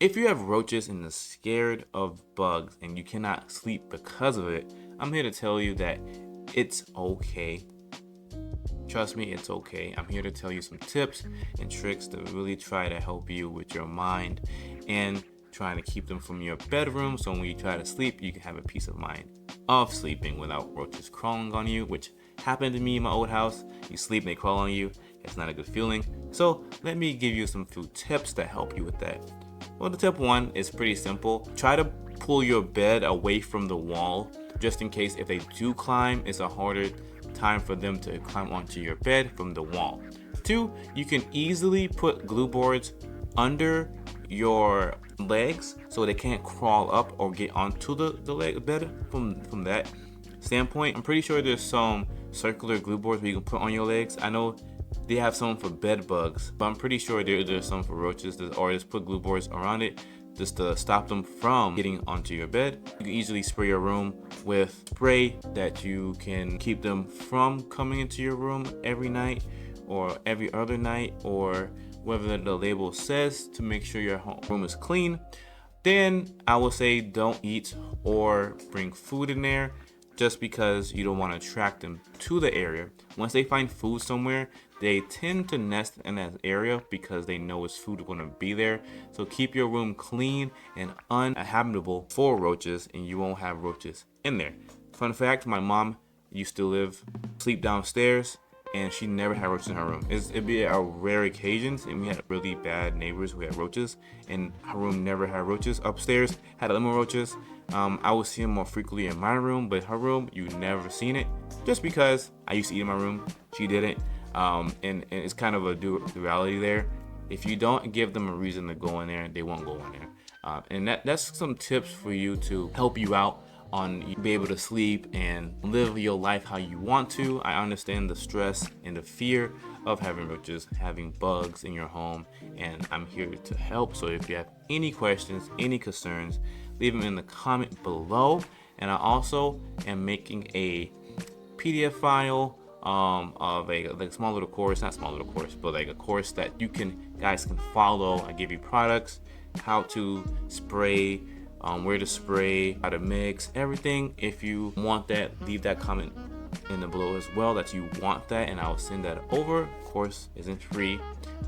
If you have roaches and are scared of bugs and you cannot sleep because of it, I'm here to tell you that it's okay. Trust me, it's okay. I'm here to tell you some tips and tricks to really try to help you with your mind and trying to keep them from your bedroom, so when you try to sleep, you can have a peace of mind of sleeping without roaches crawling on you, which happened to me in my old house. You sleep and they crawl on you. It's not a good feeling. So let me give you some few tips that help you with that. Well, the tip one is pretty simple. Try to pull your bed away from the wall, just in case if they do climb, it's a harder time for them to climb onto your bed from the wall. Two, you can easily put glue boards under your legs so they can't crawl up or get onto the leg bed from that standpoint. I'm pretty sure there's some circular glue boards where you can put on your legs. I know they have some for bed bugs, but I'm pretty sure there's some for roaches, or just put glue boards around it just to stop them from getting onto your bed. You can easily spray your room with spray that you can keep them from coming into your room every night or every other night, or whether the label says, to make sure your room is clean. Then I will say don't eat or bring food in there, just because you don't want to attract them to the area. Once they find food somewhere, they tend to nest in that area because they know it's food going to be there. So keep your room clean and uninhabitable for roaches, and you won't have roaches in there. Fun fact, my mom used to sleep downstairs, and she never had roaches in her room. It'd be a rare occasions, and we had really bad neighbors who had roaches, and her room never had roaches. Upstairs had lemon roaches. I would see them more frequently in my room, but her room, you never seen it, just because I used to eat in my room, she didn't. And it's kind of a duality there. If you don't give them a reason to go in there, they won't go in there. And that's some tips for you to help you out on be able to sleep and live your life how you want to. I understand the stress and the fear of having roaches, having bugs in your home, and I'm here to help. So if you have any questions, any concerns, leave them in the comment below. And I also am making a PDF file of a small little course, not small little course, but like a course that you guys can follow. I give you products, how to spray, where to spray, how to mix, everything. If you want that, leave that comment in the below as well that you want that, and I'll send that over. Of course, isn't free.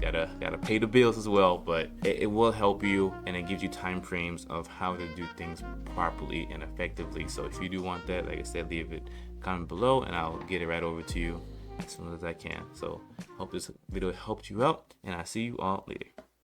Gotta pay the bills as well, but it will help you, and it gives you time frames of how to do things properly and effectively. So if you do want that, like I said, leave it comment below and I'll get it right over to you as soon as I can. So hope this video helped you out, and I'll see you all later.